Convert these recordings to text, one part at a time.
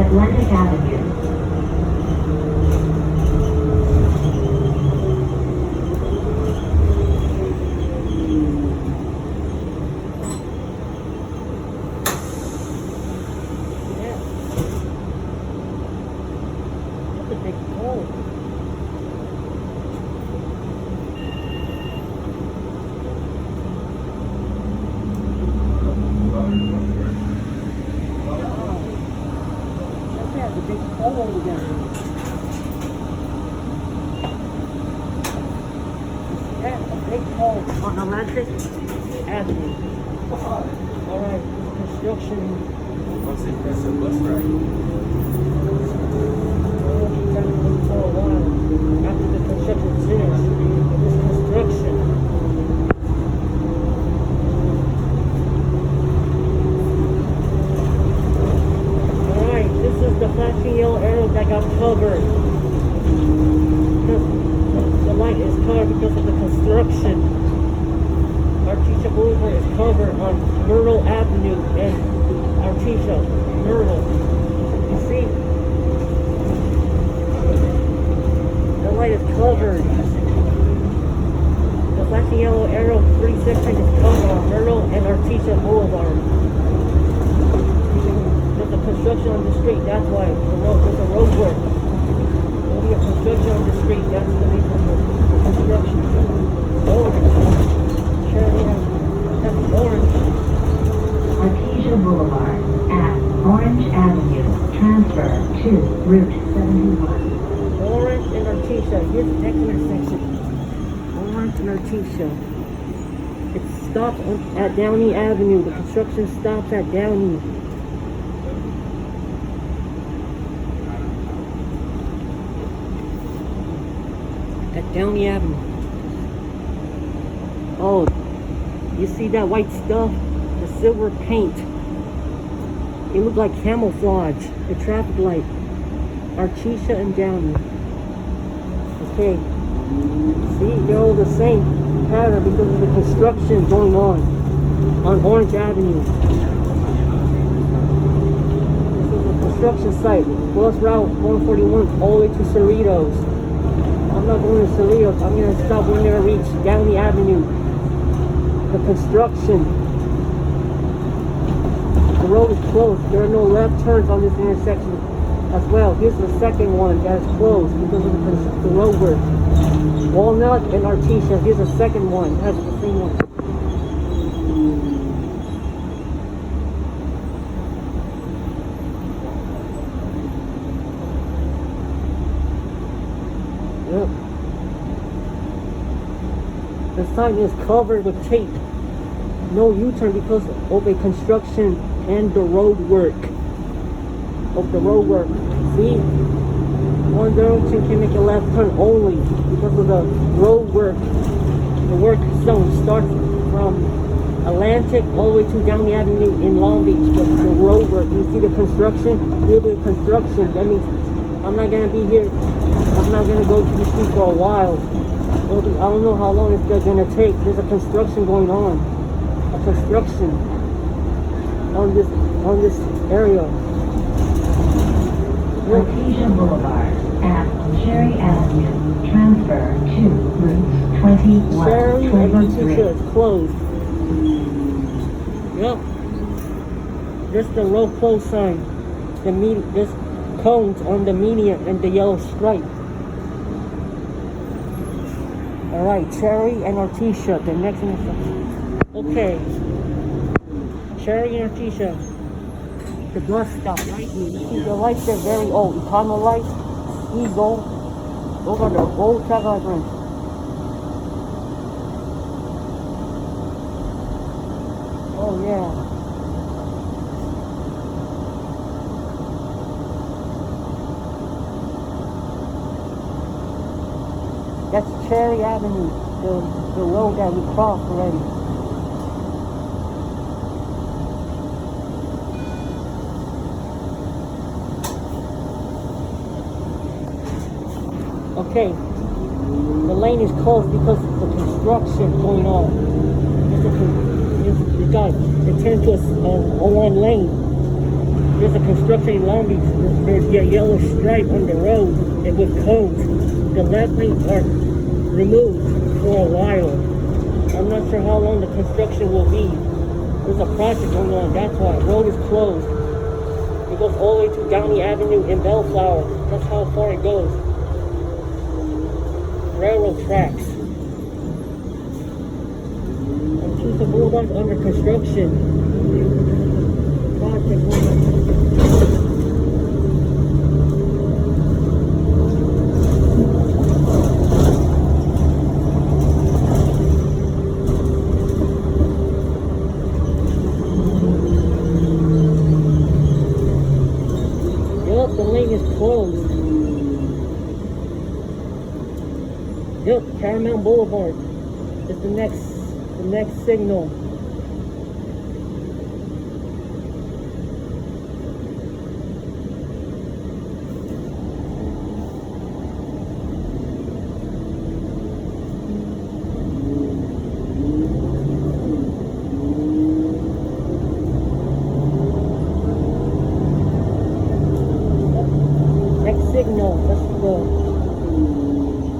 Atlantic Avenue. On Atlantic Avenue. Alright, construction. Once they press the bus ride. For a while. After the construction is finished. This construction. Alright, this is the flashing yellow arrow that got covered. The light is covered because of the construction. Artesia Blvd is covered on Myrtle Avenue and Artesia, Myrtle. You see? The light is covered. The flashing yellow arrow 3 section is covered on Myrtle and Artesia Boulevard. There's a construction on the street, that's why. There's a road work. There'll be a construction on the street, that's the reason for the construction. Orange. Artesia Boulevard at Orange Avenue. Transfer to Route 71. Orange and Artesia. Here's the next intersection. Orange and Artesia. It stops at Downey Avenue. The construction stops at Downey. At Downey Avenue. Oh. You see that white stuff? The silver paint. It looked like camouflage. The traffic light. Artesia and Downey. Okay. See, they're all the same pattern because of the construction going on Orange Avenue. This is a construction site. Bus route 141 all the way to Cerritos. I'm not going to Cerritos. I'm going to stop when I reach Downey Avenue. The construction. The road is closed. There are no left turns on this intersection as well. Here's the second one that is closed because of the road work. Walnut and Artesia. Here's the second one. It has the same one. Yep. The sign is covered with tape. No U-turn because of a construction and the road work. See? One direction can make a left turn only because of the road work. The work zone starts from Atlantic all the way to Downey Avenue in Long Beach. The road work. You see the construction? Here the construction. That means I'm not gonna be here. I'm not gonna go to the street for a while. I don't know how long it's going to take. There's a construction going on. A construction on this area. Artesia Boulevard at Cherry Avenue. Transfer to Route 21. Cherry and Artesia is closed. Yep. There's the road close sign. There's cones on the median and the yellow stripe. Alright, Cherry and Artesia, the next intersection. Okay. Cherry and Artesia. The bus stop right here. You see the lights are very old. Econo lights, Eagle. Those are the old traffic lights. Oh yeah. That's Cherry Avenue, the road that we crossed already. Okay, the lane is closed because of the construction going on. It turned to a one lane. There's a construction in Long Beach. There's a yellow stripe on the road and with cones. The left lanes are removed for a while. I'm not sure how long the construction will be. There's a project going on, that's why. The road is closed. It goes all the way to Downey Avenue in Bellflower. That's how far it goes. Railroad tracks. Artesia Blvd is under construction. Project going on. The lane is closed. Yep, Paramount Blvd is the next signal.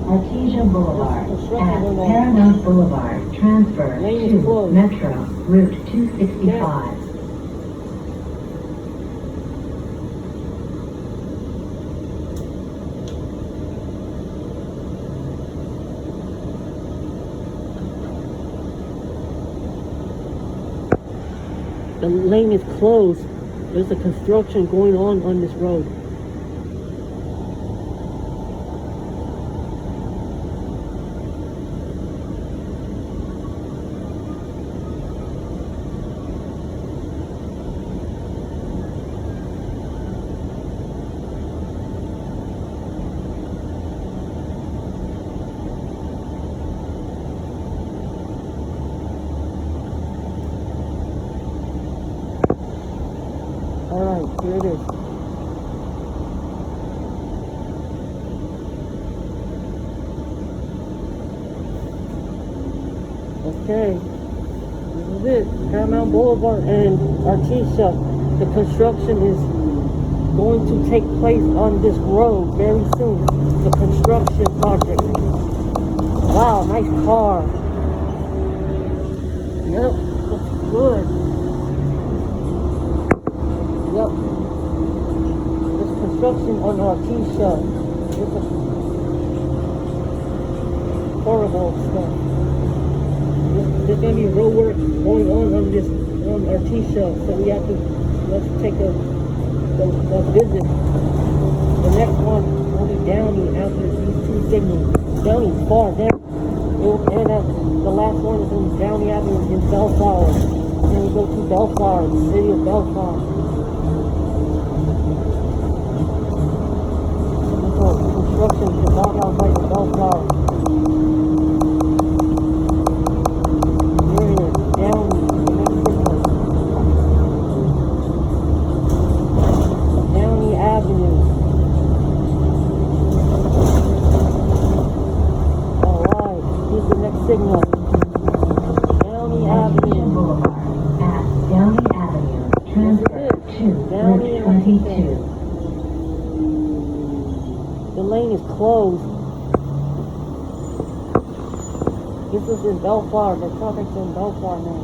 Artesia Boulevard at Paramount Boulevard. Transfer to Metro Route 265. The lane is closed. There's a construction going on this road. Alright, here it is. Okay, this is it. Paramount Boulevard and Artesia. The construction is going to take place on this road very soon. The construction project. Wow, nice car. Yep, looks good. Yep. There's construction on Artesia. There's a horrible stuff. There's gonna be road work going on Artesia, so let's take a visit. The next one will be Downey after these two signals. Downey's far there. And the last one is in Downey Ave in Bellflower. Then we go to Bellflower, the city of Bellflower. Construction to knock out by the Bellflower. Here it is, Downey, Downey Avenue. Alright, here's the next signal. Downey Avenue. Boulevard at Downey Avenue. Transfer to Route 22. The lane is closed. This is in Bellflower. The traffic's in Bellflower now.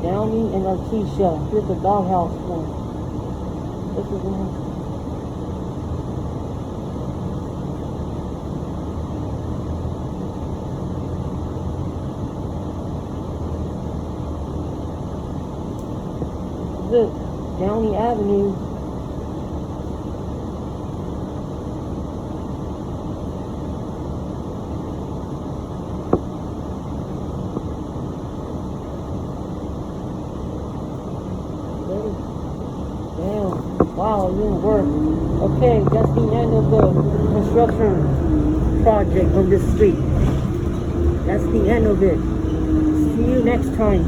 Downey and Artesia. Here's the doghouse one. This is in. This is it. Downey Avenue. Wow, it didn't work. Okay, that's the end of the construction project on this street. That's the end of it. See you next time.